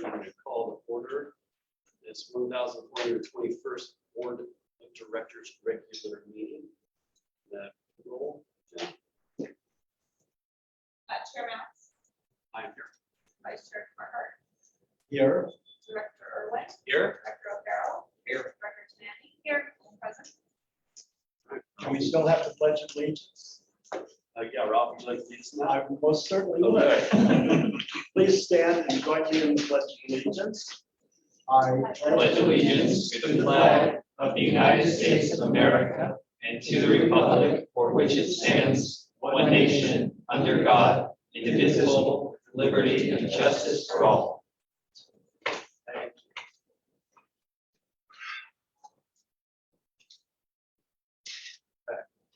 I'm going to call to order this 1,421st Board of Directors regular meeting. Roll. Chair Matz, I am here. Vice Chair Carhart, Here. Director Irwin, Here. Director O'Farrell, Here. Director Tenani, here, and present. Do we still have to pledge allegiance? Yeah, Rob, would you like to lead us now? I most certainly will. Okay. Please stand and join me in the pledge of allegiance. I pledge allegiance to the flag of the United States of America and to the republic for which it stands, one nation, under God, indivisible, with liberty and justice for all.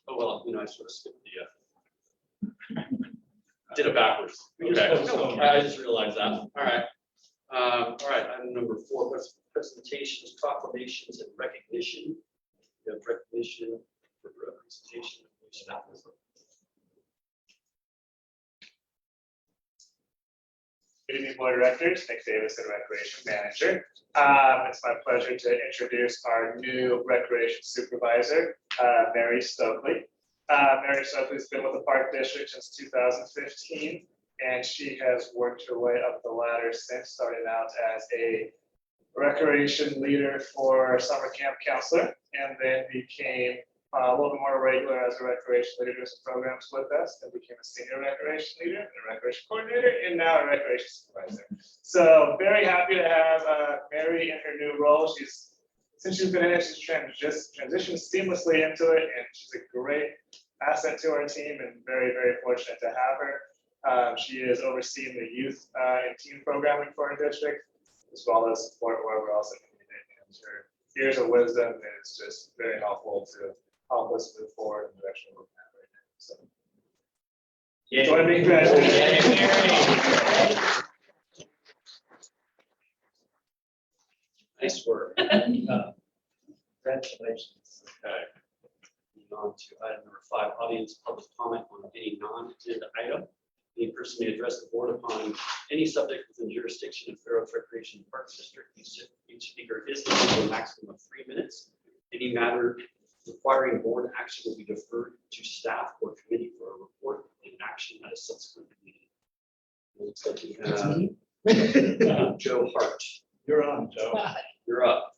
Oh, well, I sort of skipped the, did it backwards. Okay, I just realized that. All right. All right, item number 4, presentations, proclamations, and recognition. We have recognition for presentation of staff. Good evening, Board of Directors. Nick Davison, Recreation Manager. It's my pleasure to introduce our new Recreation Supervisor, Mary Stokely. Mary Stokely's been with the Park District since 2015, and she has worked her way up the ladder since, starting out as a recreation leader for summer camp counselor, and then became a little bit more regular as a recreation leader, doing some programs with us, and became a senior recreation leader and a recreation coordinator, and now a recreation supervisor. So very happy to have Mary in her new role. Since she's been in it, she's transitioned seamlessly into it, and she's a great asset to our team, and very, very fortunate to have her. She is overseeing the youth and teen programming for our district, as well as support where we're also needed. And her years of wisdom is just very helpful to help us move forward in the direction we're at right now. So, join me, Nice work. congratulations. Okay. Moving on to item number 5, audience public comment on any non-agenda item. Any person may address the board upon any subject within jurisdiction of Fair Oaks Recreation Parks District. Each speaker is limited to a maximum of 3 minutes. Any matter requiring board action will be deferred to staff or committee for a report and action at a subsequent meeting. It looks like we have Joe Hart. You're on, Joe. You're up.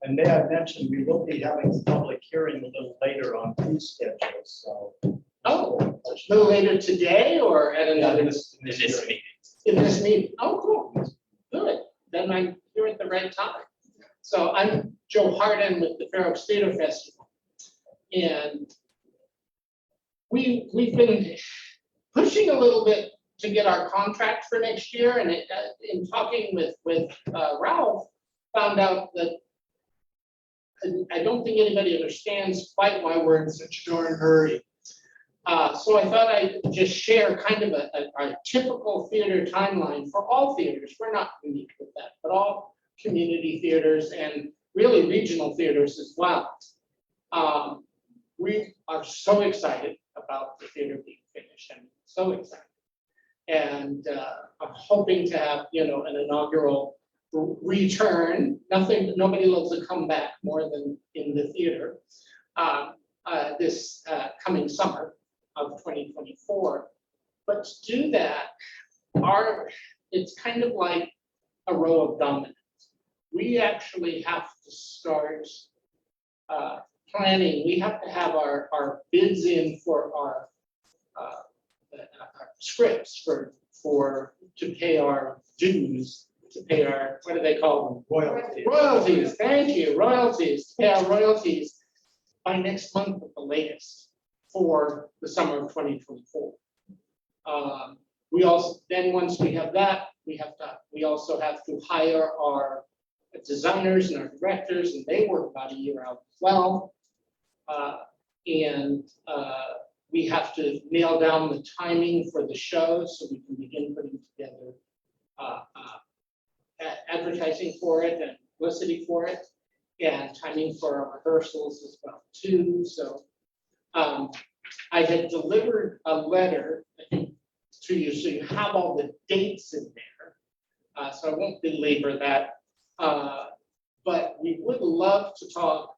And may I mention, we will be having a public hearing a little later on fee schedules, so. Oh, a little later today or at another, In this hearing. meeting. in this meeting? Oh, cool, good, then I'm here at the right time. So I'm Joe Harden with the Fair Oaks Theater Festival. And we've been pushing a little bit to get our contract for next year, and in talking with Ralph, found out that I don't think anybody understands quite why we're in such a darn hurry. So I thought I'd just share kind of a typical theater timeline for all theaters. We're not unique with that, but all community theaters and really regional theaters as well. We are so excited about the theater being finished, and so excited. And I'm hoping to have, an inaugural return. Nobody loves a comeback more than in the theater. This coming summer of 2024. But to do that, it's kind of like a row of dominoes. We actually have to start planning. We have to have our bids in for our scripts to pay our dues, to pay our, what do they call them? Royalty. Royalties, thank you, royalties, to pay our royalties by next month at the latest for the summer of 2024. We also, then once we have that, we also have to hire our designers and our directors, and they work about a year out as well. We have to nail down the timing for the show so we can begin putting together advertising for it and publicity for it, and timing for our rehearsals as well too. So I had delivered a letter, I think to you, so you have all the dates in there. So I won't belabor that. But we would love to talk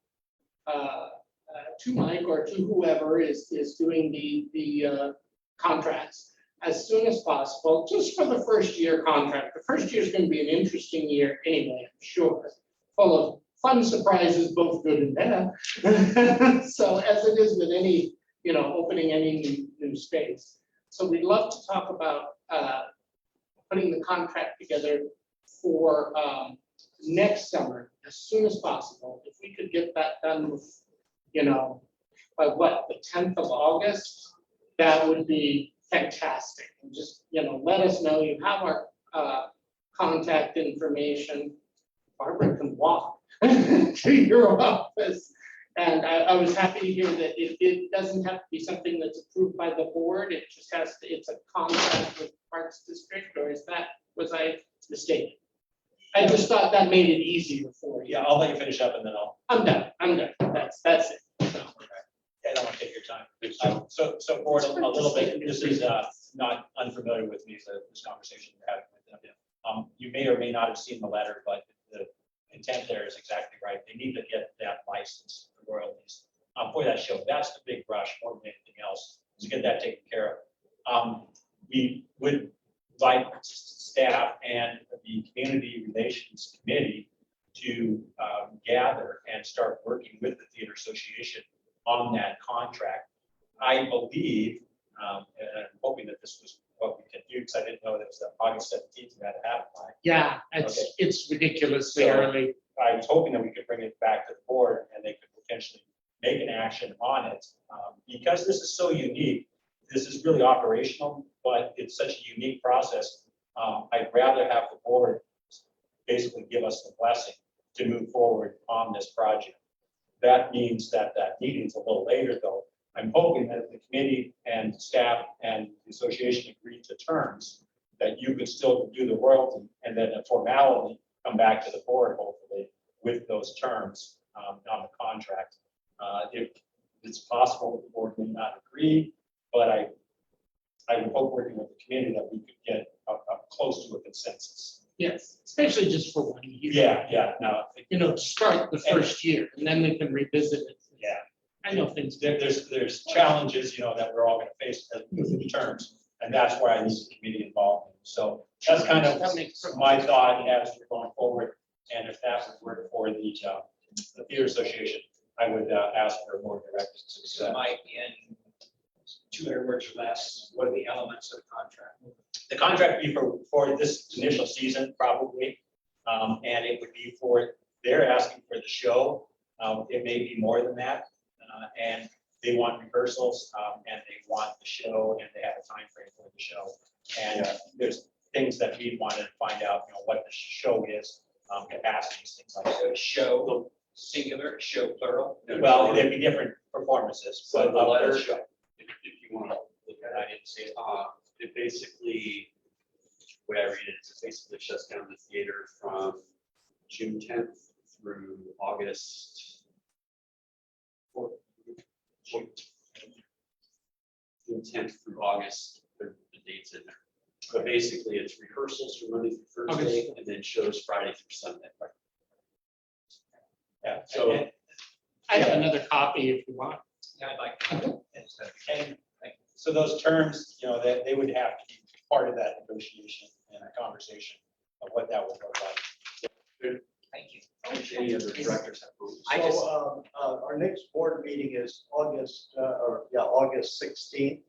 to Mike or to whoever is doing the contracts as soon as possible, just for the first year contract. The first year is going to be an interesting year anyway, I'm sure, full of fun surprises, both good and bad. So as it is with any, opening any new space. So we'd love to talk about putting the contract together for next summer as soon as possible. If we could get that done with, by what, the 10th of August, that would be fantastic. And just, let us know you have our contact information. Barbara can walk to your office. And I was happy to hear that it doesn't have to be something that's approved by the board. It just has to, it's a contract with Parks District, or was I mistaken? I just thought that made it easier for you. Yeah, I'll let you finish up and then I'm done. That's it. So, I don't want to take your time. So board, a little bit, this is not unfamiliar with me, so this conversation we're having with them. You may or may not have seen the letter, but the intent there is exactly right. They need to get that license for royalties for that show. That's the big rush more than anything else, is to get that taken care of. We would like staff and the community relations committee to gather and start working with the theater association on that contract. I believe, and I'm hoping that this was what we can do, because I didn't know that it was August 17th we had to have it by. yeah, Okay. it's ridiculously So- early. I was hoping that we could bring it back to the board and they could potentially make an action on it. Because this is so unique, this is really operational, but it's such a unique process. I'd rather have the board basically give us the blessing to move forward on this project. That means that meeting's a little later though. I'm hoping that if the committee and staff and the association agree to terms, that you could still do the royalty and then a formality come back to the board hopefully with those terms on the contract. If it's possible, the board may not agree, but I would hope working with the community that we could get up close to a consensus. Yes, especially just for 1 year. Yeah, no, To start the first year, and then we can revisit it. yeah. I know things. There's challenges, that we're all gonna face with the terms, and that's why I need the committee involved. So that's kind That of makes sense. my thought as we're going forward. And if that would work for the theater association, I would ask for a board of directors. So Mike, in 200 words or less, what are the elements of the contract? The contract would be for this initial season, probably. And it would be they're asking for the show. It may be more than that. And they want rehearsals, and they want the show, and they have a time frame for the show. And there's things that we wanted to find out, what the show is, capacities, things like So that. show singular, show plural? Well, there'd be different performances. So but the of letter, show. if you want to look at it, I didn't see it. It basically, the way I read it, it basically shuts down the theater from June 10th through August 4th. June 10th through August, the dates in there. But basically, it's rehearsals from Monday through Thursday, and then shows Friday through Sunday. Yeah, So- and- I have another copy if you want. Yeah, I'd like to. And so those terms, that they would have to be part of that negotiation and a conversation of what that would look like. Thank you. Any other directors have rules? I just- So, our next board meeting is August 16th.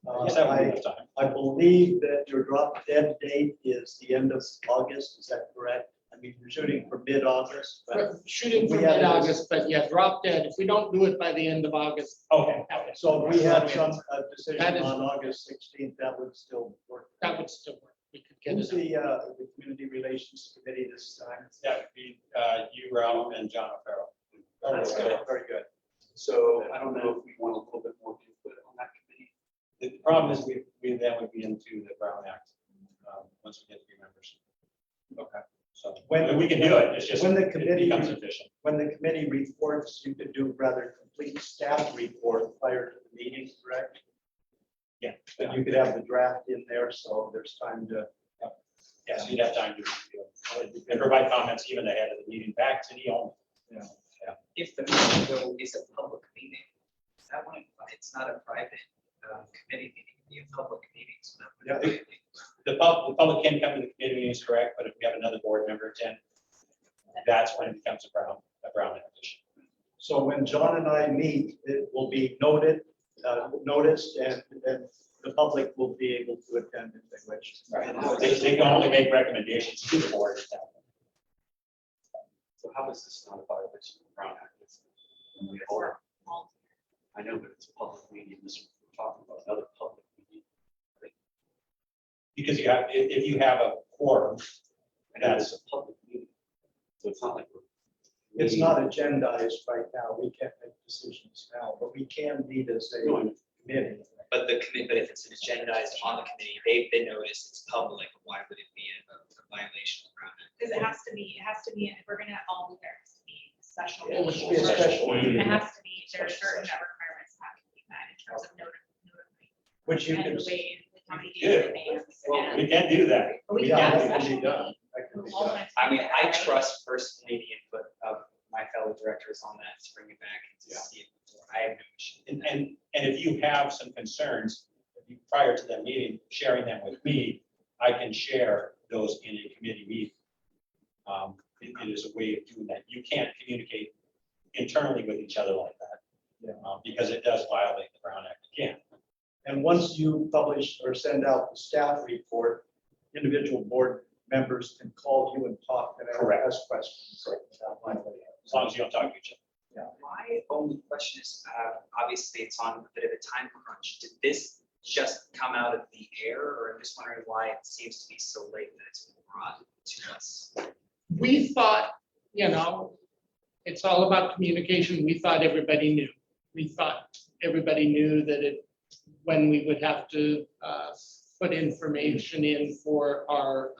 I guess that would be enough time. I believe that your drop dead date is the end of August, is that correct? I mean, you're shooting for mid-August, but We're shooting for We had- mid-August, but yeah, drop dead. If we don't do it by the end of August. Okay. so if we had some That decision is- on August 16th, that would still work. That would still work. We could get Who's it. the community relations committee this time? That would be you, Ralph, and John O'Farrell. That's good, very good. So I don't know if we want a little bit more input on that committee. The problem is we then would be into the Brown Act, once we get 3 members. Okay. So when we can do it, it's just, When the it committee- becomes efficient. When the committee reports, you could do rather complete staff report prior to the meeting, correct? But you could have the draft in there, so there's time to. Yes, you'd have time to review it. And provide comments even ahead of the meeting back to Neil. If the meeting though is a public meeting, is that one, it's not a private committee meeting, it'd be a public meeting, so that would Yeah. be. The public can come to the committee meeting, is correct, but if we have another board member attend, that's when it becomes a Brown issue. So when John and I meet, it will be noticed, and then the public will be able to attend if they wish. They can only make recommendations to the board. So how is this not a violation of the Brown Act? I know, but it's a public meeting. This, we're talking about another public meeting. Because if you have a quorum, And that's a public meeting. So it's not like we're. It's not agendized right now. We can't make decisions now, but we can meet as a committee. But the committee, but if it's agendized on the committee, they've been noticed, it's public, why would it be a violation of Brown Act? Because it has to be, if we're gonna all be there, it has to be a special. It would meeting. be a special meeting. It has to be, there are certain that requirements that have to be met in terms of notifying. Which you And can. the way, how many Yeah. days in advance. Well, and- we can do that. But we Yeah, can have a it can special be done. meeting. That can be We're all done. gonna I mean, take I that, right? trust personally the input of my fellow directors on that to bring it back and to see it. I have no issue. And if you have some concerns prior to that meeting, sharing them with me, I can share those in a committee meeting. It is a way of doing that. You can't communicate internally with each other like that. Because it does violate the Brown Act again. And once you publish or send out the staff report, individual board members can call you and talk and Correct. ask questions. As long as you don't talk to each other. My only question is, obviously, it's on a bit of a time crunch. Did this just come out of the air, or I'm just wondering why it seems to be so late that it's been brought to us? We thought, it's all about communication. We thought everybody knew. We thought everybody knew that when we would have to put information in for our,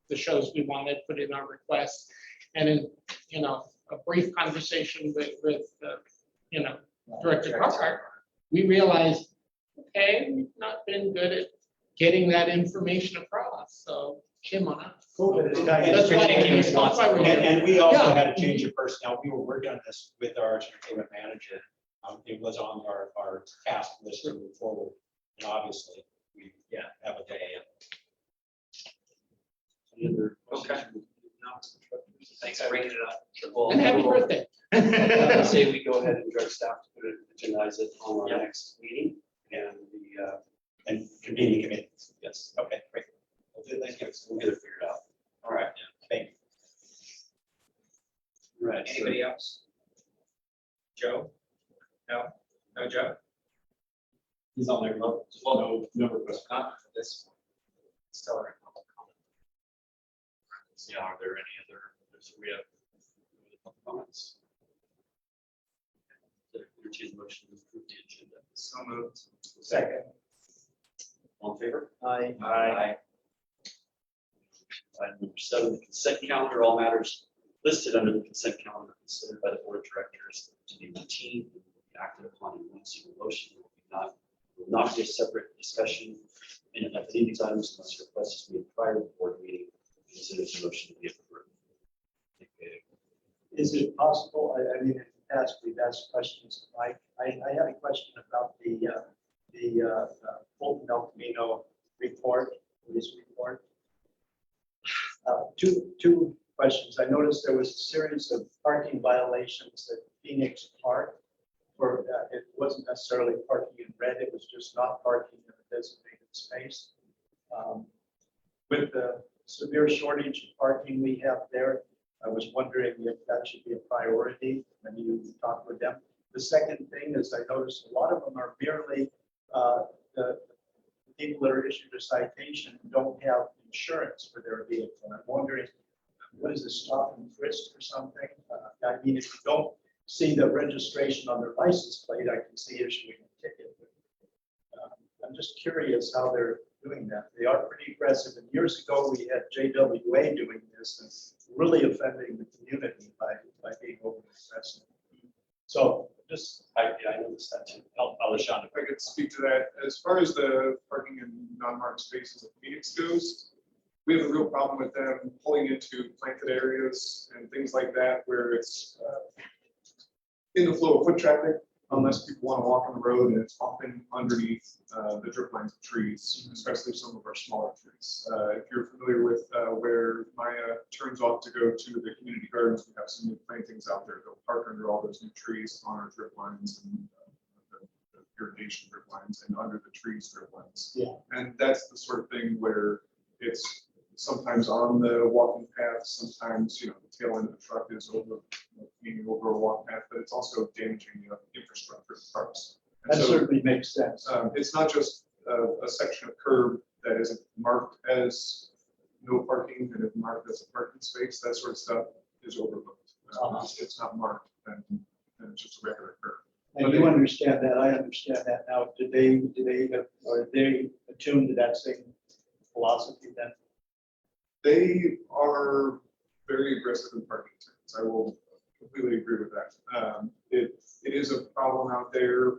the shows we wanted, put in our requests. And in, a brief conversation with Director Carhart, we realized, okay, we've not been good at getting that information across, so shame on us. COVID is kind of- That's why- taking that's why we're here. And we also Yeah. had to change your personnel. We were working on this with our entertainment manager. It was on our task list to move forward. And obviously, we have a day. Any other Okay. questions? Thanks for bringing it up. Well, And happy birthday. I say we go ahead and direct staff to put it, agendize it on our Yep. next meeting and And convening committee. yes, Okay, great. we'll get it figured out. All right. Thank you. Right. so- Anybody else? Joe? No? No, Joe? He's on there. No, no request. Not for this one. Still in public comment. Yeah, are there any other, so we have public comments? Entertain a motion to approve the agenda. So moved. Second. All in favor? Aye. Aye. Item number 7, the consent calendar. All matters listed under the consent calendar considered by the board of directors to be routine and will be acted upon in one single motion. Will not be a separate discussion in any of these items unless your request is made prior to the board meeting. Consider the motion to be approved. Okay. Is it possible, I mean, in the past, we've asked questions, I had a question about the Fulton El Camino report, police report. Two questions. I noticed there was a series of parking violations at Phoenix Park. It wasn't necessarily parking in red, it was just not parking in a designated space. With the severe shortage of parking we have there, I was wondering if that should be a priority when you talk with them. The second thing is I noticed a lot of them are merely, the people that are issued a citation don't have insurance for their vehicle. I'm wondering, what is this, stop and frisk or something? I mean, if you don't see the registration on their license plate, I can see issuing a ticket. I'm just curious how they're doing that. They are pretty aggressive. And years ago, we had JWA doing this and really offending the community by being over aggressive. So just, I noticed that too. I'll let Sean. Very good. could speak to that. As far as the parking in non-marked spaces at Phoenix goes, we have a real problem with them pulling into planted areas and things like that where it's in the flow of foot traffic, unless people want to walk on the road, and it's often underneath the drip lines of trees, especially some of our smaller trees. If you're familiar with where Maya turns off to go to the community gardens, we have some new plantings out there. They'll park under all those new trees on our drip lines and the irrigation drip lines and under the trees drip lines. Yeah. And that's the sort of thing where it's sometimes on the walking path, sometimes, the tail end of the truck is over, leaning over a walk path, but it's also damaging the infrastructure of the parks. And That so, certainly makes sense. it's not just a section of curb that isn't marked as no parking and is marked as a parking space. That sort of stuff is overlooked. It's not marked, and it's just a regular curb. And you understand that, I understand that now. Are they attuned to that same philosophy then? They are very aggressive in parking tickets. I will completely agree with that. It is a problem out there,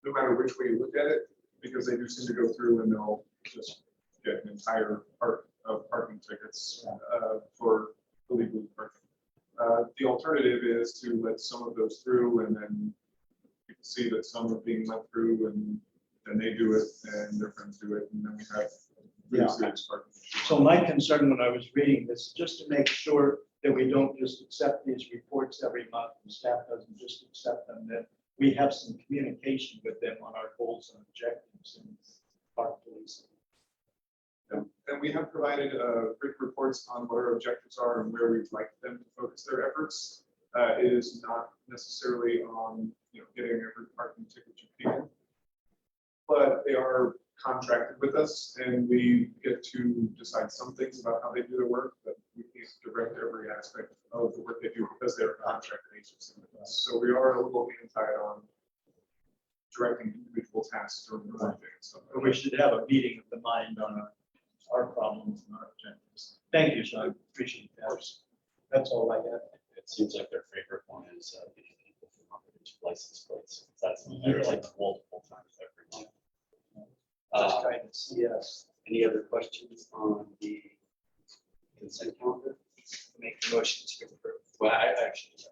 no matter which way you look at it, because they do seem to go through and they'll just get an entire part of parking tickets for illegally parking. The alternative is to let some of those through, and then you can see that some are being let through, and then they do it, and their friends do it, and then we have really serious parking issues. So my concern when I was reading this, just to make sure that we don't just accept these reports every month and staff doesn't just accept them, that we have some communication with them on our goals and objectives in park policing. And we have provided brief reports on what our objectives are and where we'd like them to focus their efforts. It is not necessarily on getting every parking ticket you can, but they are contracted with us, and we get to decide some things about how they do their work, but we can't direct every aspect of the work they do because they're a contracted agency with us. So we are a little hand-tied on directing individual tasks or work things. But we should have a meeting of the mind on our problems and our objectives. Thank you, Sean. Appreciate that. That's all I got. It seems like their favorite one is getting people from operating license plates. That's they're like multiple times every month. Just trying to see us. Any other questions on the consent calendar? Make the motion to approve. Well, I actually.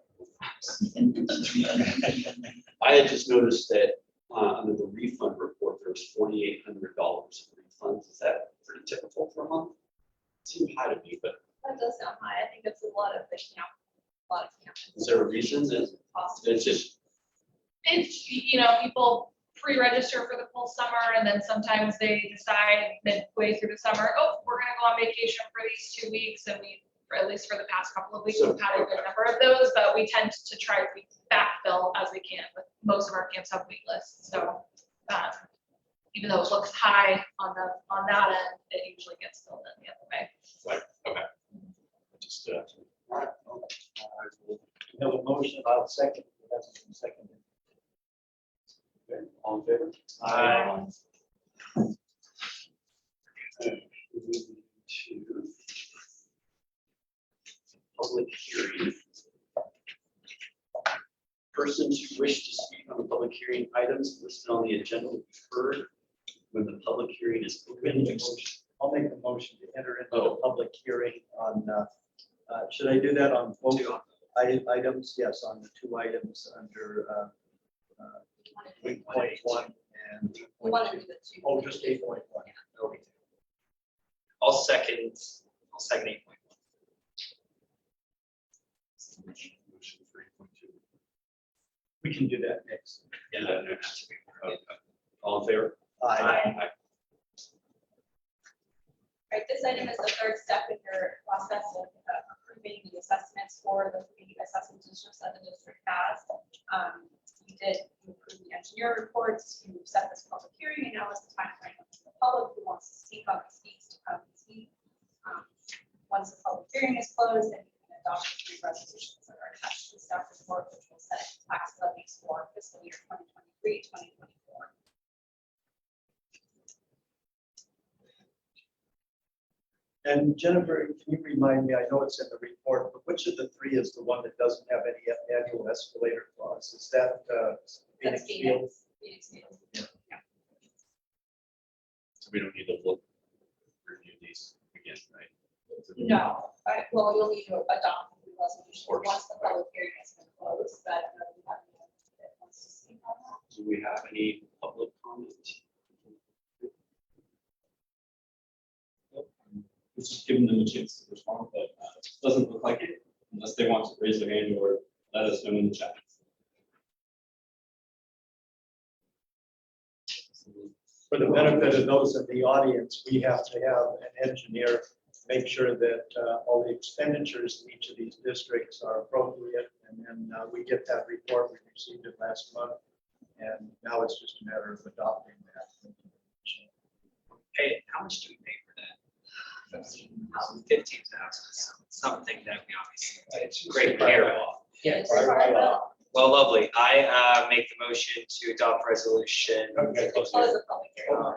I had just noticed that under the refund report, there's $4,800 in refunds. Is that pretty typical for a month? Seemed high to me, but That does sound high. I think it's a lot of the camp, a lot of camp. is there a reason? It's just, It's, people pre-register for the full summer, and then sometimes they decide midway through the summer, oh, we're gonna go on vacation for these 2 weeks, and or at least for the past couple of weeks, we've had a good number of those, but we tend to try to backfill as we can, with most of our camps have wait lists, so, even though it looks high on that end, it usually gets filled in the other way. like, okay. Just, all right. We have a motion, I'll second. That's been seconded. Okay, all in favor? Aye. Okay, moving to public hearing. Persons who wish to speak on the public hearing items listed on the agenda will be heard when the public hearing is open. I'll make a motion to enter into the public hearing on, should I do that on both items? Yes, on the two items under 8.1 and. We want to do the two. Oh, just 8.1. Okay. I'll second 8.1. Motion for 8.2. We can do that next. Yeah, that next. Okay. All in favor? Aye. Right, this item is the third step in your process of approving the assessments for the three assessment districts that the district has. You did approve the engineer reports, you set this public hearing, and now is the time frame for the public who wants to speak on these speaks to come and speak. Once the public hearing is closed, then you can adopt the three resolutions that are attached to the staff report, which will set tax levies for fiscal year 2023, 2024. And Jennifer, can you remind me, I know it's in the report, but which of the three is the one that doesn't have any annual escalator clause? Is that Phoenix That's Field? Phoenix. Phoenix meetings. So we don't need to look, review these again, right? No, well, you'll need to adopt the resolution course. once the public hearing has been closed, but we have anyone that wants to speak on that. Do we have any public comment? It's just giving them a chance to respond, but it doesn't look like it unless they want to raise their hand or let us know in the chat. For the benefit of those in the audience, we have to have an engineer make sure that all the expenditures in each of these districts are appropriate. And then we get that report. We received it last month. And now it's just a matter of adopting that. Hey, how much do we pay for that? 15,000, something that we obviously take great care of. Yeah. It's required, but Well, lovely. I make the motion to adopt resolution. Okay. close the public hearing.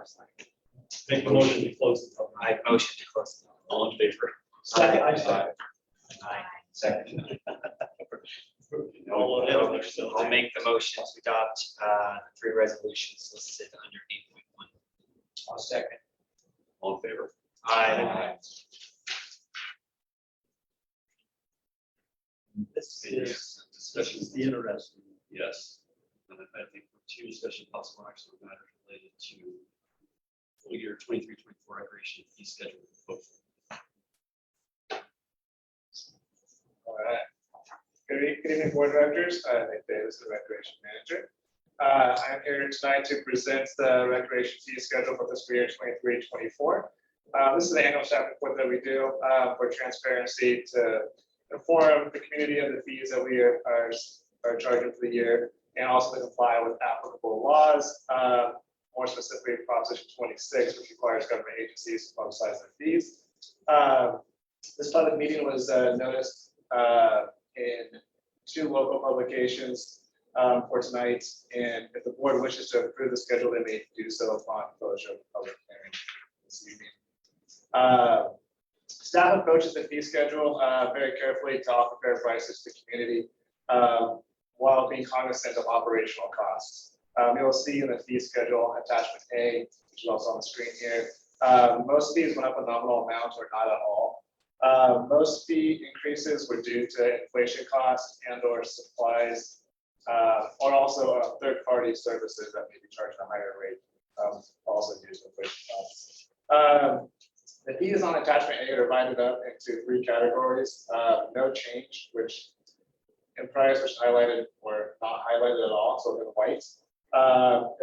Make the motion to close the public. I motion to close. All in favor? Aye. Second. I'll make the motion to adopt the 3 resolutions listed under 8.1. I'll second. All in favor? Aye. This is the interesting. Yes. And I think 2 discussion possible action on matters related to full year 23-24 recreation fee schedule proposal. All right. Good evening, board directors. Nick Davis, the recreation manager. I'm here tonight to present the recreation fee schedule for fiscal year 23-24. This is the annual staff report that we do for transparency to inform the community of the fees that we are charging for the year, and also to comply with applicable laws, more specifically Proposition 26, which requires government agencies to publicize their fees. This public meeting was noticed in 2 local publications for tonight, and if the board wishes to approve the schedule, they may do so upon closure of the public hearing this evening. Staff approaches the fee schedule very carefully to offer fair prices to the community while being cognizant of operational costs. You'll see in the fee schedule attachment A, which is also on the screen here, most fees went up a nominal amount or not at all. Most fee increases were due to inflation costs and or supplies, or also third-party services that may be charged a higher rate, also due to inflation costs. The fees on attachment A are divided up into 3 categories. No change, which in price, which highlighted or not highlighted at all, so in white.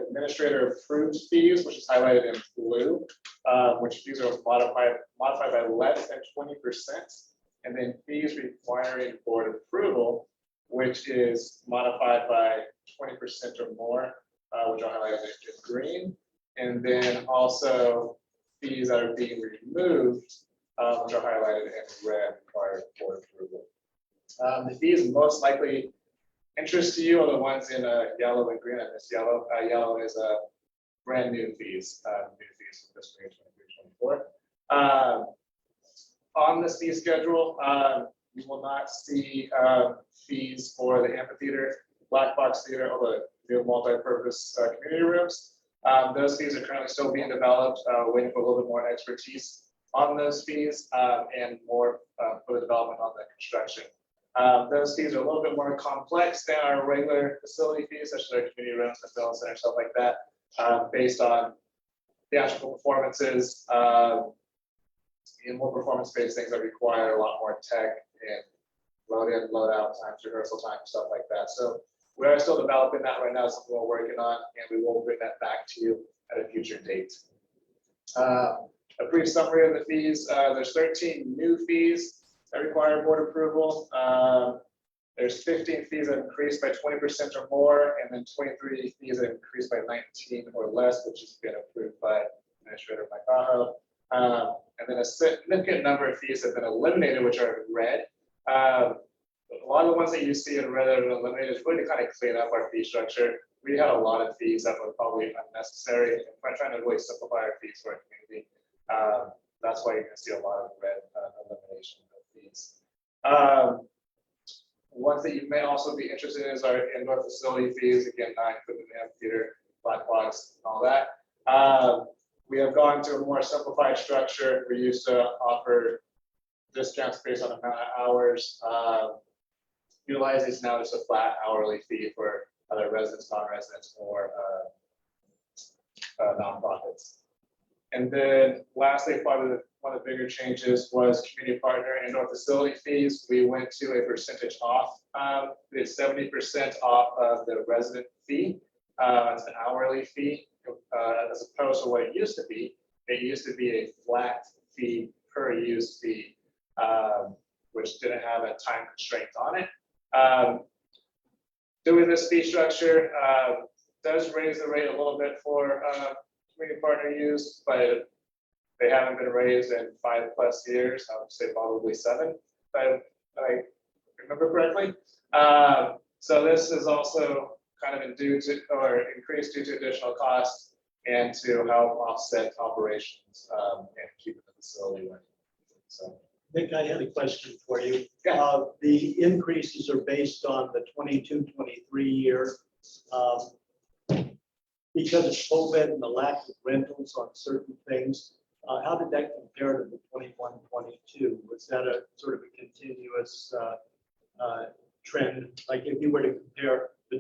Administrator approved fees, which is highlighted in blue, which fees are modified by less than 20%. And then fees requiring board approval, which is modified by 20% or more, which are highlighted in green. And then also fees that are being removed, which are highlighted in red, require board approval. The fees most likely interest to you are the ones in yellow and green. And this yellow, yellow is brand new fees, for fiscal year 23-24. On this fee schedule, you will not see fees for the amphitheater, black box theater, or the new multi-purpose community rooms. Those fees are currently still being developed, waiting for a little bit more expertise on those fees and more for the development on the construction. Those fees are a little bit more complex than our regular facility fees, such as our community rooms and film center, stuff like that, based on theatrical performances and more performance-based things that require a lot more tech and load in, load out times, rehearsal time, stuff like that. So we are still developing that right now, something we're working on, and we will bring that back to you at a future date. A brief summary of the fees. There's 13 new fees that require board approval. There's 15 fees that increased by 20% or more, and then 23 fees that increased by 19 or less, which has been approved by Administrator Mike Aho. And then a significant number of fees have been eliminated, which are in red. A lot of the ones that you see in red that are eliminated is really to kind of clean up our fee structure. We had a lot of fees that were probably unnecessary, and we're trying to really simplify our fees for our community. That's why you're going to see a lot of red elimination of fees. Ones that you may also be interested in is our indoor facility fees. Again, not included in the amphitheater. black box, and all that. We have gone to a more simplified structure. We used to offer discounts based on amount of hours. Utilize these now as a flat hourly fee for other residents, non-residents, or nonprofits. And then lastly, one of the bigger changes was community partner and or facility fees. We went to a percentage off. We had 70% off of the resident fee. It's an hourly fee, as opposed to what it used to be. It used to be a flat fee per use fee, which didn't have a time constraint on it. Doing this fee structure does raise the rate a little bit for community partner use, but they haven't been raised in 5+ years. I would say probably 7, if I remember correctly. So this is also kind of increased due to additional costs and to help offset operations and keep the facility running. So. Nick, I had a question for you. Yeah. The increases are based on the 22-23 year. Because of COVID and the lack of rentals on certain things, how did that compare to the 21-22? Was that a sort of a continuous trend? Like if you were to compare the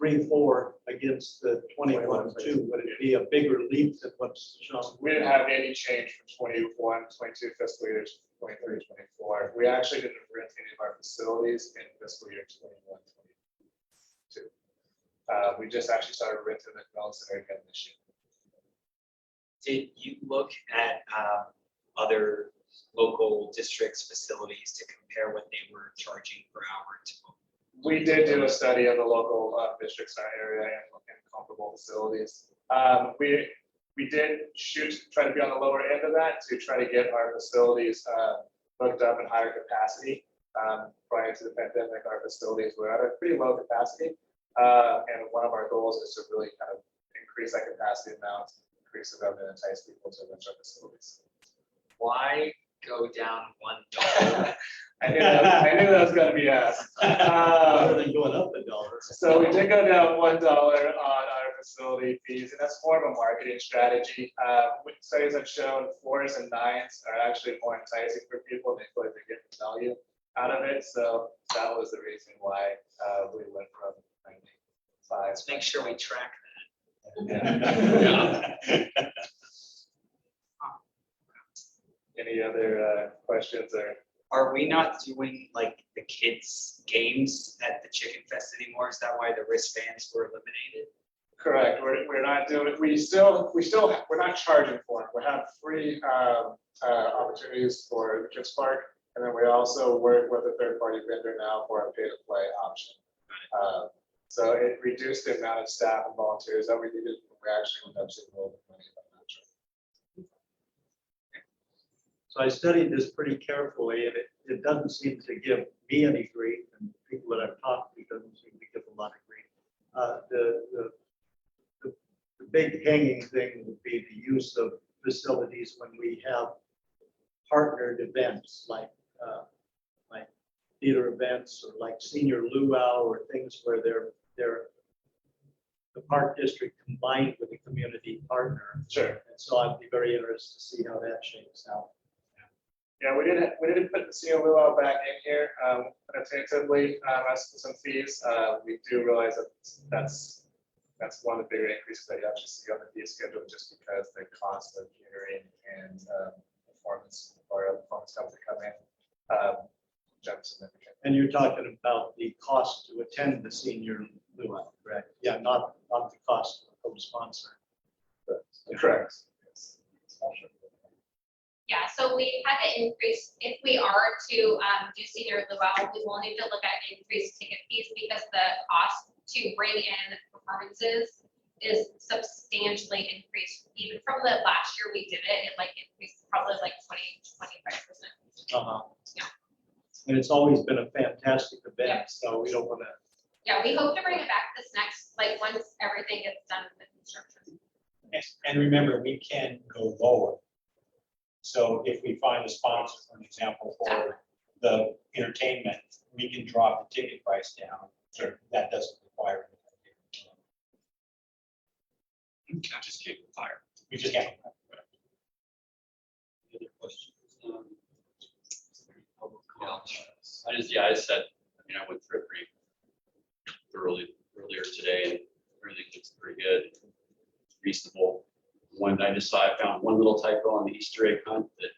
23-4 against the 21-2, would it be a bigger leap than what's shown? We didn't have any change from 21-22 fiscal years, 23-24. We actually didn't rent any of our facilities in fiscal year 21-22. We just actually started renting the Development Center again this year. Did you look at other local districts' facilities to compare what they were charging per hour to? We did do a study of the local districts in our area and comparable facilities. We did try to be on the lower end of that to try to get our facilities hooked up in higher capacity. Prior to the pandemic, our facilities were at a pretty low capacity. And one of our goals is to really kind of increase that capacity amount, increase the revenue, and entice people to rent our facilities. Why go down $1? I knew that was going to be asked. Rather than going up $1. So we did go down $1 on our facility fees, and that's more of a marketing strategy. Studies have shown 4s and 9s are actually more enticing for people. They feel like they're getting value out of it. So that was the reason why we went from 95. Let's make sure we track Yeah. Any other questions or? Are we not doing like the kids' games at the Chicken Fest anymore? Is that why the wristbands were eliminated? Correct. We're not doing. We're not charging for it. We have free opportunities for the kids park, and then we also work with a third-party vendor now for a pay-to-play option. So it reduced the amount of staff and volunteers that we needed. We actually ended up saving a little bit of money by that. So I studied this pretty carefully, and it doesn't seem to give me any grief, and people that I've talked to doesn't seem to give a lot of grief. The big hanging thing would be the use of facilities when we have partnered events like theater events or like senior luau or things where they're the park district combined with a community partner. Sure. And so I'd be very interested to see how that shakes out. Yeah, we didn't put the senior luau back in here tentatively as some fees. We do realize that that's one of the bigger increases that you actually see on the fee schedule, just because the cost of catering and performance companies come in jumps significantly. And you're talking about the cost to attend the senior luau, correct? Yeah, not the cost of co-sponsor. Correct. Yes. Yeah, so we had to increase, if we are to do senior luau, we will need to look at increased ticket fees because the cost to bring in performances is substantially increased. Even from the last year we did it, it like increased probably like 20-25%. Yeah. And it's always been a fantastic event, Yeah. so we don't want to. Yeah, we hope to bring it back this next, like once everything gets done with the construction. And remember, we can go lower. So if we find a sponsor, for an example, for the entertainment, we can drop the ticket price down. So that doesn't require. Just keep it fire. We just can't. Any other questions? Public comments? I said, I went through it pretty thoroughly earlier today, and everything looks pretty good, reasonable. I found one little typo on the Easter egg hunt that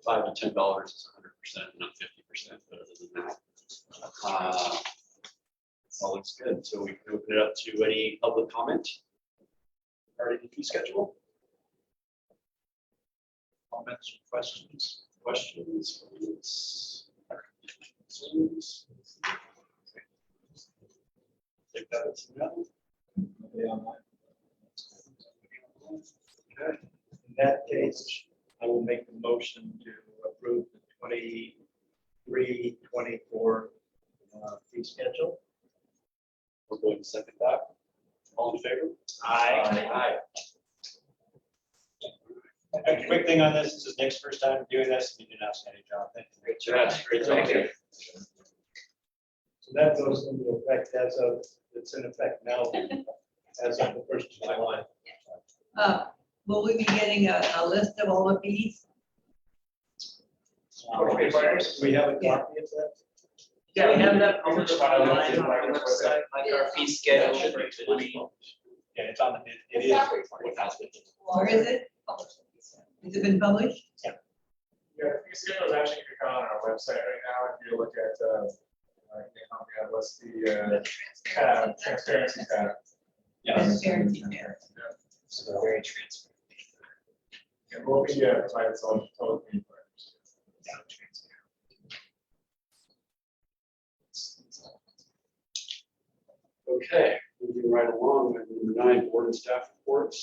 $5 to $10 is 100%, not 50%, but other than that. All looks good, so we can open it up to any public comment regarding the fee schedule. Comments, questions? Concerns? Take that as a no. Okay. In that case, I will make the motion to approve the 23-24 fee schedule. We're going to second that. All in favor? Aye. A quick thing on this is Nick's first time doing this. You did an outstanding job. Thank you. Great job. Great job. Thank you. So that goes into effect it's in effect now as of the 1st of July. Will we be getting a list of all the fees? We have a copy of that? Yeah, we have that published online on our website, like our fee schedule for 20. Yeah, it's on the, it is. Where is it? Has it been published? Yeah, the fee schedule is actually can be found on our website right now. If you look at, what's the transparency tab. Transparency there. So very transparent. And we'll be provided some total fee for it. Okay, moving right along with number 9, board and staff reports.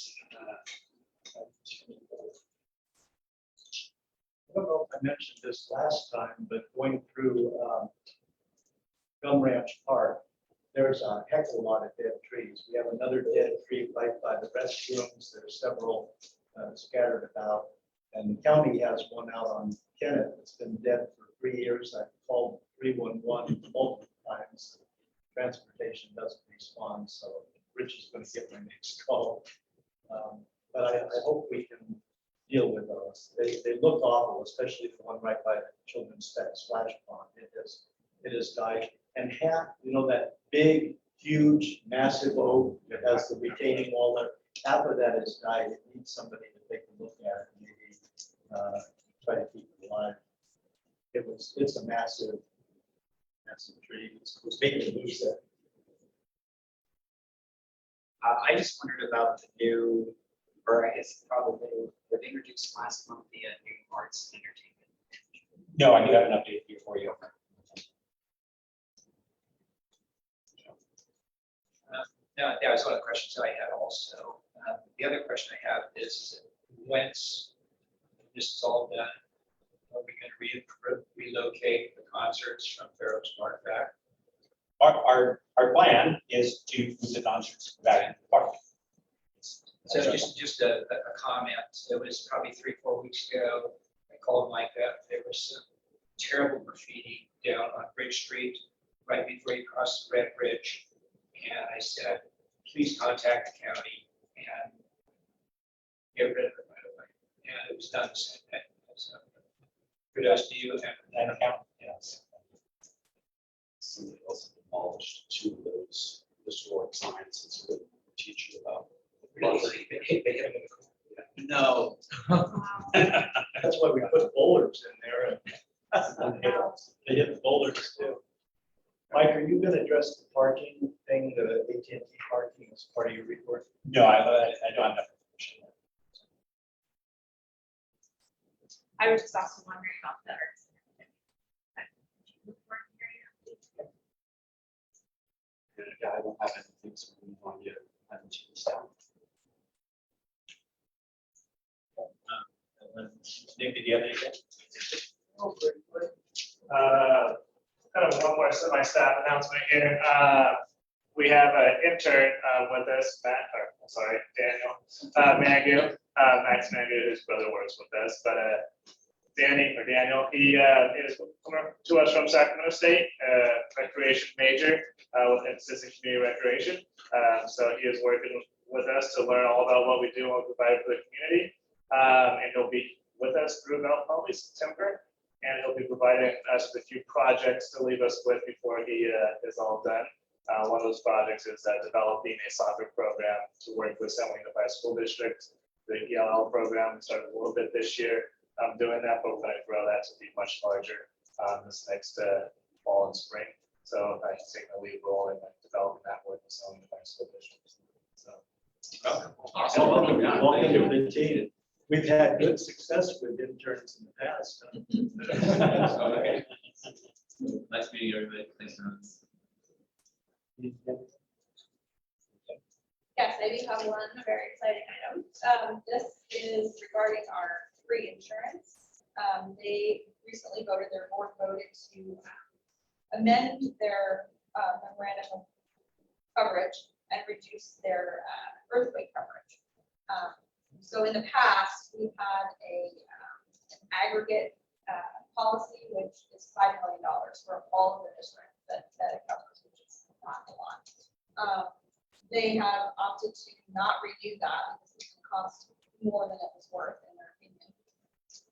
I don't know if I mentioned this last time, but going through Gum Ranch Park, there's a heck of a lot of dead trees. We have another dead tree right by the restrooms. There's several scattered about. And the county has one out on Kenneth. It's been dead for 3 years. I've called 311 multiple times. Transportation doesn't respond, so Rich is going to get my next call. But I hope we can deal with those. They look awful, especially the one right by the children's splash pond. It has died. And half, that big, huge, massive oak that has the retaining wall there, half of that has died. It needs somebody to take a look at it and maybe try to keep it alive. It's a massive tree. It's making lose that. I just wondered about the new, or I guess probably, they introduced last month the new arts and entertainment. No, I do have an update here for you. That was one of the questions I had also. The other question I have is, once this is all done, are we going to relocate the concerts from Fair Oaks Park back? Our plan is to move the concerts back in the park. So just a comment. It was probably 3-4 weeks ago. I called Micah. There was some terrible graffiti down on Bridge Street, right before you cross the Red Bridge. And I said, please contact the county and get rid of it right away. And it was done the same day. So kudos to you and the county. Yes. Somebody else demolished 2 of those historic signs and sort of teach you about. Really? They hit them. No. That's why we put boulders in there. And they hit the boulders too. Mike, are you going to address the parking thing, the AT&T parking as part of your report? No, I don't have that information. I was just also wondering about the arts. Yeah, I don't have anything, so we move on yet. I haven't seen this down. Nick, did you have anything? Kind of one more semi-staff announcement here. We have an intern with us, Daniel Mangu. Max Mangu, his brother works with us, but Daniel, he is coming to us from Sacramento State, recreation major with emphasis in community recreation. So he is working with us to learn all about what we do and what we provide for the community. And he'll be with us through about probably September. And he'll be providing us with a few projects to leave us with before he is all done. One of those projects is developing a soccer program to work with San Juan Unified School District. The ELL program started a little bit this year. Doing that, but we're going to grow that to be much larger this next fall and spring. So I can take a lead role in developing that with the San Juan Unified School District. So. Awesome. Welcome. Yeah, thank you. Welcome to the team. We've had good success with interns in the past. Okay. Nice meeting you, everybody. Thanks so much. Yes, I do have one very exciting item. This is regarding our free insurance. They recently their board voted to amend their memorandum of coverage and reduce their earthquake coverage. So in the past, we've had an aggregate policy, which is $5 million for all of the districts that it covers, which is not a lot. They have opted to not renew that because it would cost more than it was worth in their opinion.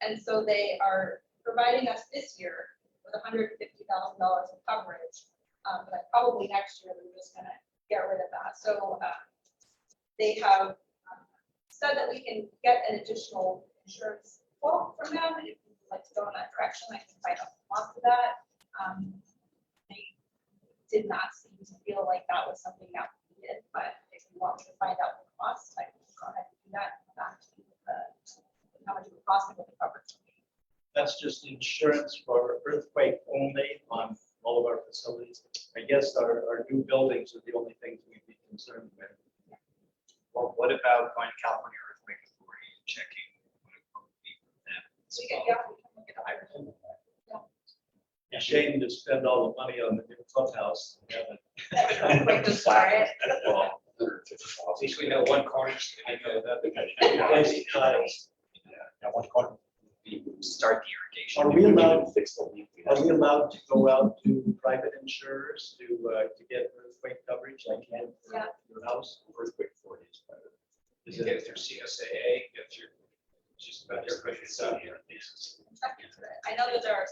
And so they are providing us this year with $150,000 of coverage. But probably next year, they're just gonna get rid of that. So they have said that we can get an additional insurance quote from them. If you'd like to go in that direction, I can find out more for that. They did not seem to feel like that was something that we needed, but if you want me to find out the cost, I can go ahead and do that. And come back to you with how much it would cost and what the coverage would be. That's just insurance for earthquake only on all of our facilities. I guess our new buildings are the only things we'd be concerned with. Well, what about going to California Earthquake Authority and checking what it would be for them? So we can look at the hydrogen. Shame to spend all the money on the new clubhouse. Earthquake to start it. At least we know one corner. Replacing tiles. Now, one corner. Start the irrigation. Are we allowed to go out to private insurers to get earthquake coverage like you have Yeah. for your house? Earthquake authority is private. You can get it through CSAA, get through just about everybody that's out here. I know that there are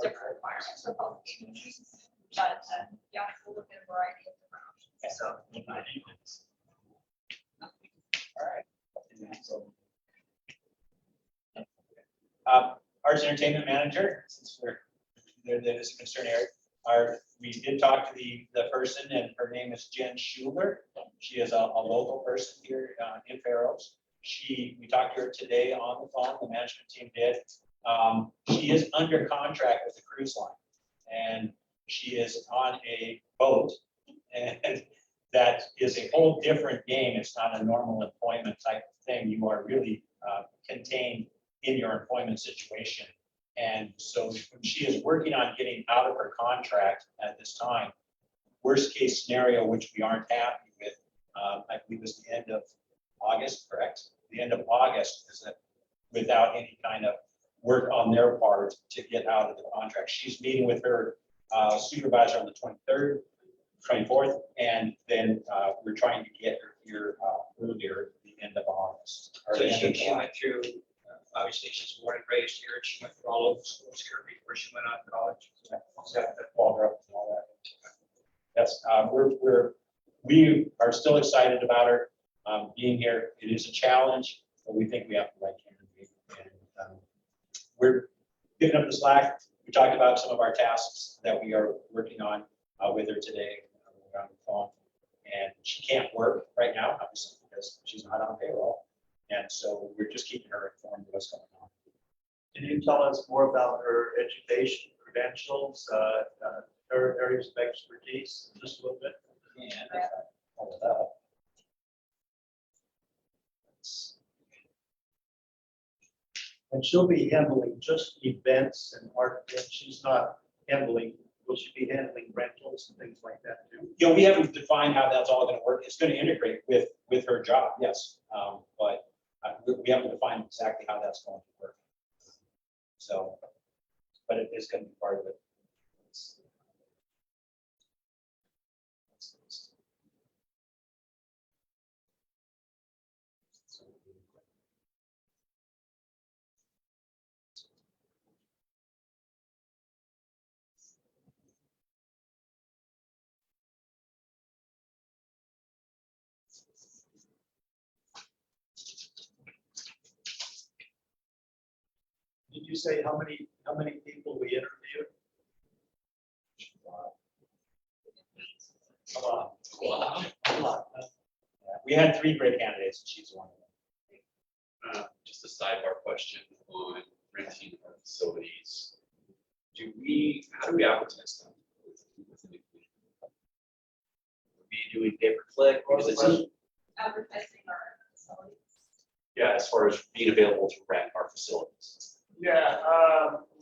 different requirements for public agencies, but yeah, we'll look at a variety of different options. So. All right. Arts and Entertainment Manager, since that is a concern area. We did talk to the person, and her name is Jen Schuler. She is a local person here in Fairhope. We talked to her today on the phone, the management team did. She is under contract with the cruise line, and she is on a boat, and that is a whole different game. It's not a normal employment type of thing. You are really contained in your employment situation. And so she is working on getting out of her contract at this time. Worst case scenario, which we aren't happy with, I believe is the end of August, correct? The end of August is that without any kind of work on their part to get out of the contract. She's meeting with her supervisor on the 23rd, 24th, and then we're trying to get her here earlier, the end of August. or So the end of she July. went through, obviously she's born and raised here, and she went through all of the schools here before she went on to college. Walter and all that. Yes, we are still excited about her being here. It is a challenge, but we think we have the right candidate. And we're picking up the slack. We talked about some of our tasks that we are working on with her today on the phone. And she can't work right now, obviously, because she's not on payroll. And so we're just keeping her informed of what's going on. Can you tell us more about her education credentials, her areas of expertise, just a little bit? And all of that. And she'll be handling just events and art events. She's not handling, will she be handling rentals and things like that too? You know, we haven't defined how that's all going to work. It's going to integrate with her job, yes. But we haven't defined exactly how that's going to work. So, but it is going to be part of it. Did you say how many people we interviewed? A lot. A lot. We had 3 great candidates, and she's one of them. Just a sidebar question on renting our facilities. How do we advertise them? We doing pay per click? Because it's, Advertising our facilities. yeah, as far as being available to rent our facilities. Yeah,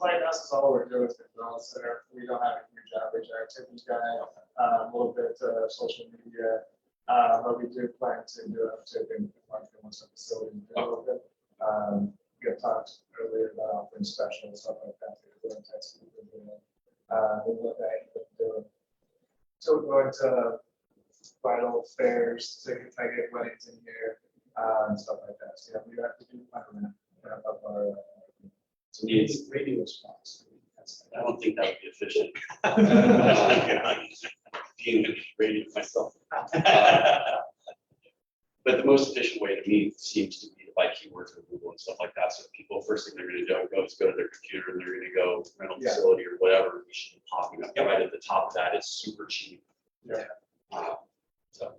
like us is all we're doing is the wellness center. We don't have a huge outreach activities guy, a little bit social media. But we do plan to do a tip in marketing once the facility is developed. We have talked earlier about offering specials, stuff like that. We're going to test it. We look at doing. So we're going to bridal fairs, ticket weddings in here, and stuff like that. So yeah, we have to do of our. So we need radio spots. I don't think that would be efficient. Being in radio myself. But the most efficient way to me seems to be to buy keywords on Google and stuff like that. So people, first thing they're going to do is go to their computer and they're going to go rental facility or whatever. We should be popping up right at the top of that. It's super cheap. Yeah. So.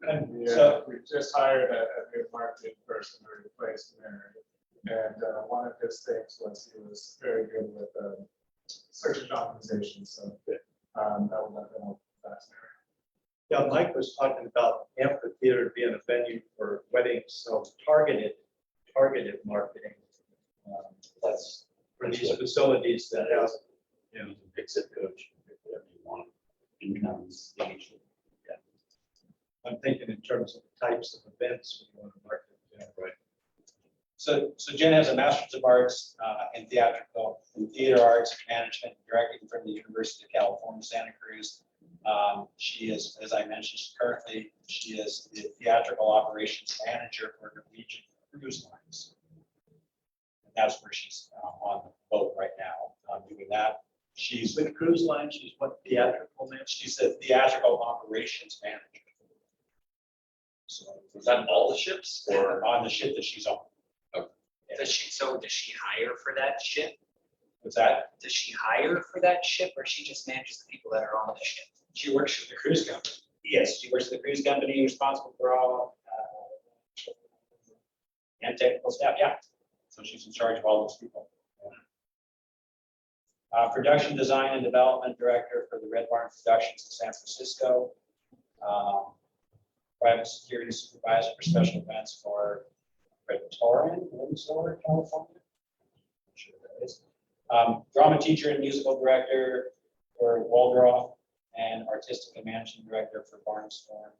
And we, So- we just hired a new marketing person to replace Mary. And one of his things was he was very good with search engine optimization. So that will definitely help fascinating. Yeah, Mike was talking about amphitheater being a venue for weddings, so targeted marketing. That's for these facilities that have, You know, pick zip code, pick whatever you want. Incomes, age. Yeah. I'm thinking in terms of the types of events we want to market. Right. So Jen has a Master's of Arts in theatrical and theater arts management and directing from the University of California, Santa Cruz. She is, as I mentioned, she is the theatrical operations manager for Norwegian Cruise Lines. And that's where she's on the boat right now, doing that. She's With cruise line, she's what, theatrical man? she's a theatrical operations manager. So Was that all the ships or? on the ship that she's on. Does she hire for that ship? What's that? Does she hire for that ship or she just manages the people that are on the ship? She works for the cruise company. Yes, she works for the cruise company, responsible for all and technical staff, yeah. So she's in charge of all those people. Production design and development director for the Red Barn Productions in San Francisco. Private security supervisor for special events for Redtorin, Windsor, California. I'm sure that is. Drama teacher and musical director for Waldorf, and artistic and managing director for Barnstorm.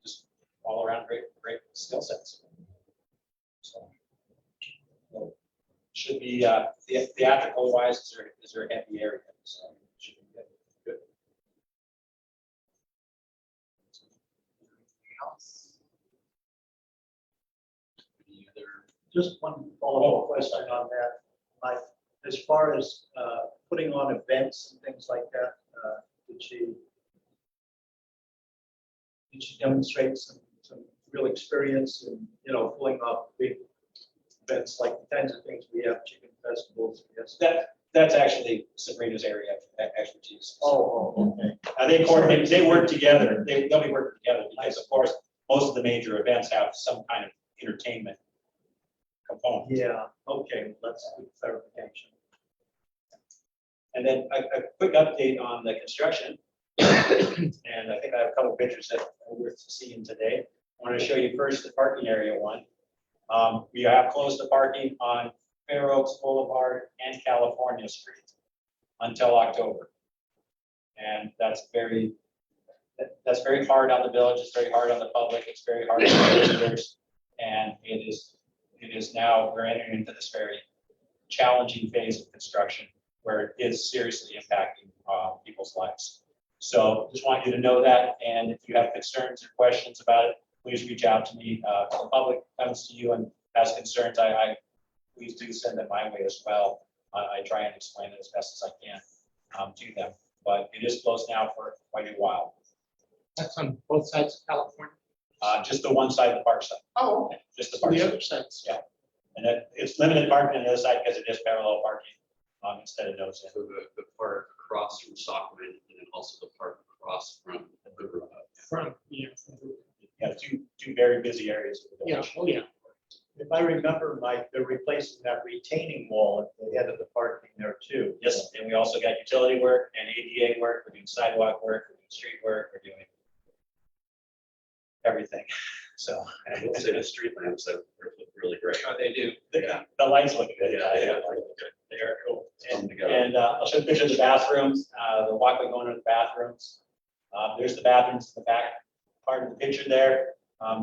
Just all around great skill sets. So, should be theatrical wise, is there a happy area? So should be good. Good. Any other? Just one follow-up question on that. Like, as far as putting on events and things like that, did she demonstrate some real experience in, pulling off big events like the kinds of things we have, chicken festivals? Yes. That's actually Sabrina's area of expertise. Oh, okay. They coordinate, they work together, they'll be working together because of course, most of the major events have some kind of entertainment component. Yeah, okay, that's a good clarification. And then a quick update on the construction. And I think I have a couple of pictures that are worth seeing today. I want to show you first the parking area one. We have closed the parking on Fair Oaks Boulevard and California Street until October. And that's very hard on the village, it's very hard on the public, it's very hard on the visitors. And it is now, we're entering into this very challenging phase of construction where it is seriously impacting people's lives. So just want you to know that, and if you have concerns or questions about it, please reach out to me. If the public comes to you and has concerns, I please do send them my way as well. I try and explain it as best as I can to them, but it is closed now for quite a while. That's on both sides of California. Just the one side of the park side, Oh, okay. just the So park the side. other side's. Yeah. And it's limited parking on the other side because it is parallel parking instead of nose in. So the park across from Stockman and then also the park across from the river. From, yeah. Yeah, two very busy areas of the Yeah, village. oh, yeah. If I remember, Mike, they're replacing that retaining wall at the end of the parking there too. Yes, and we also got utility work and ADA work, we're doing sidewalk work, we're doing street work, we're doing everything, so. I will say the street lamps are really great. Oh, they do. The lights look good. Yeah, yeah. They are cool. Come together. And I'll show pictures of the bathrooms, the walkway going to the bathrooms. There's the bathrooms in the back part of the picture there.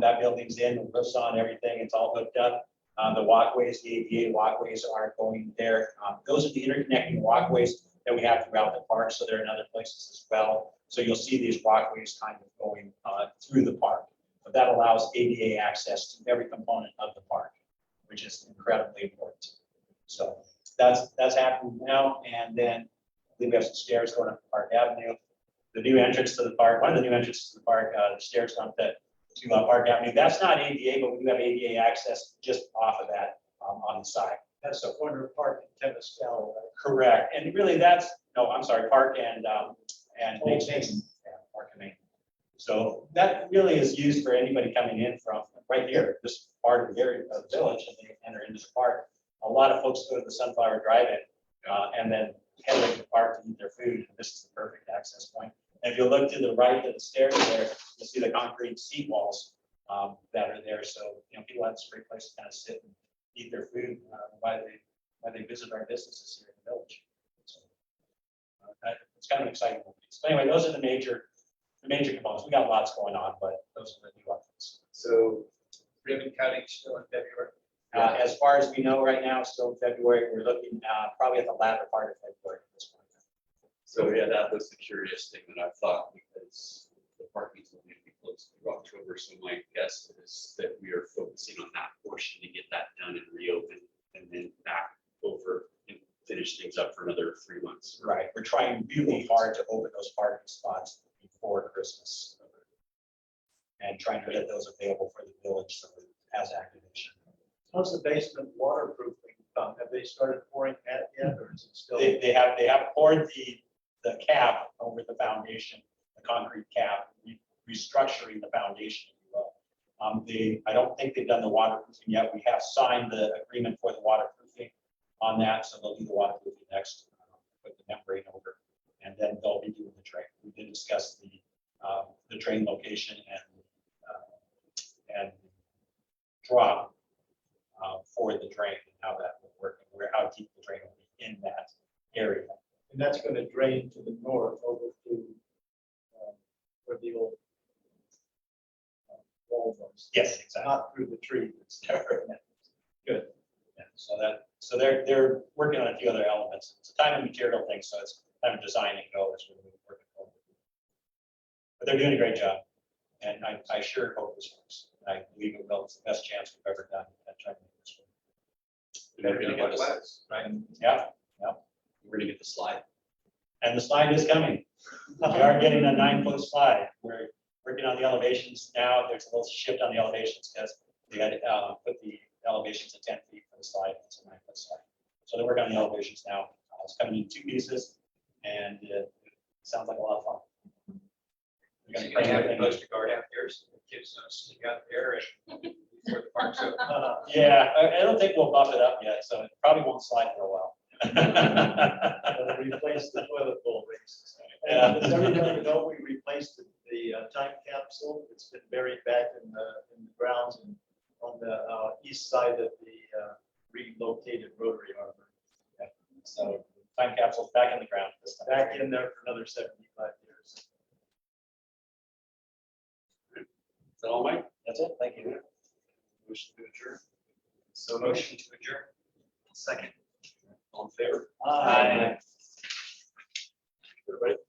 That building's in, the roof's on, everything, it's all hooked up. The walkways, the ADA walkways are going there. Those are the interconnecting walkways that we have throughout the park, so they're in other places as well. So you'll see these walkways kind of going through the park. But that allows ADA access to every component of the park, which is incredibly important. So that's happening now, and then I believe we have some stairs going up Park Avenue. The new entrance to the park, one of the new entrances to the park, the stairs going up to Park Avenue. That's not ADA, but we do have ADA access just off of that on the side. That's the corner of Park and Tennis Tower, right? Correct, and really that's, no, I'm sorry, Park and Main. Main. Yeah, Park and Main. So that really is used for anybody coming in from right here, this part of the area of the village, and they enter into the park. A lot of folks go to the Sunflower Drive-In and then head over to the park to eat their food. This is the perfect access point. And if you look to the right of the stairs there, you'll see the concrete seat walls that are there. So, people have this great place to kind of sit and eat their food while they visit our businesses here in the village. So, it's kind of an exciting piece. But anyway, those are the major components. We got lots going on, but those are the new updates. So ribbon cutting still in February. As far as we know right now, still in February, we're looking probably at the latter part of February at this point. So yeah, that was the curious thing that I thought, because the park needs to be closed through October. So my guess is that we are focusing on that portion to get that done and reopen, and then back over and finish things up for another 3 months. Right, we're trying really hard to open those parking spots before Christmas. And trying to get those available for the village so that it has activation. How's the basement waterproofing? Have they started pouring that yet, or is it still? They have poured the cap over the foundation, the concrete cap, restructuring the foundation, if you will. I don't think they've done the waterproofing yet. We have signed the agreement for the waterproofing on that, so they'll do the waterproofing next, put the membrane over, and then they'll be doing the drain. We did discuss the drain location and drop for the drain and how that will work, and how to keep the drain in that area. And that's going to drain to the north over to where the old wall was. Yes, exactly. Not through the tree. It's there. Good. Yeah, so they're working on a few other elements. It's a time and material thing, so it's time to design and go. It's really working on. But they're doing a great job, and I sure hope this works. I believe it will. It's the best chance we've ever done at trying to make this work. We're gonna get this, Right? Yeah, we're gonna get the slide. and the slide is coming. We are getting a 9-foot slide. We're working on the elevations now. There's a little shift on the elevations because we had put the elevations at 10 feet for the slide. It's a 9-foot slide. So they're working on the elevations now. It's coming in 2 pieces, and it sounds like a lot of fun. We're gonna You're bring gonna have to everything in. post a guard out there so the kids don't sneak out there and before the park's open. Yeah, I don't think we'll buff it up yet, so it probably won't slide for a while. They'll replace the toilet bowl rings. Yeah. Does everybody know we replaced the time capsule? It's been buried back in the grounds and on the east side of the relocated Rotary Harbor. So time capsule's back in the ground this time. Back in there for another 75 years. Is that all, Mike? That's it, thank you. Motion to adjourn. So motion to adjourn. Second. All in favor? Aye. Everybody?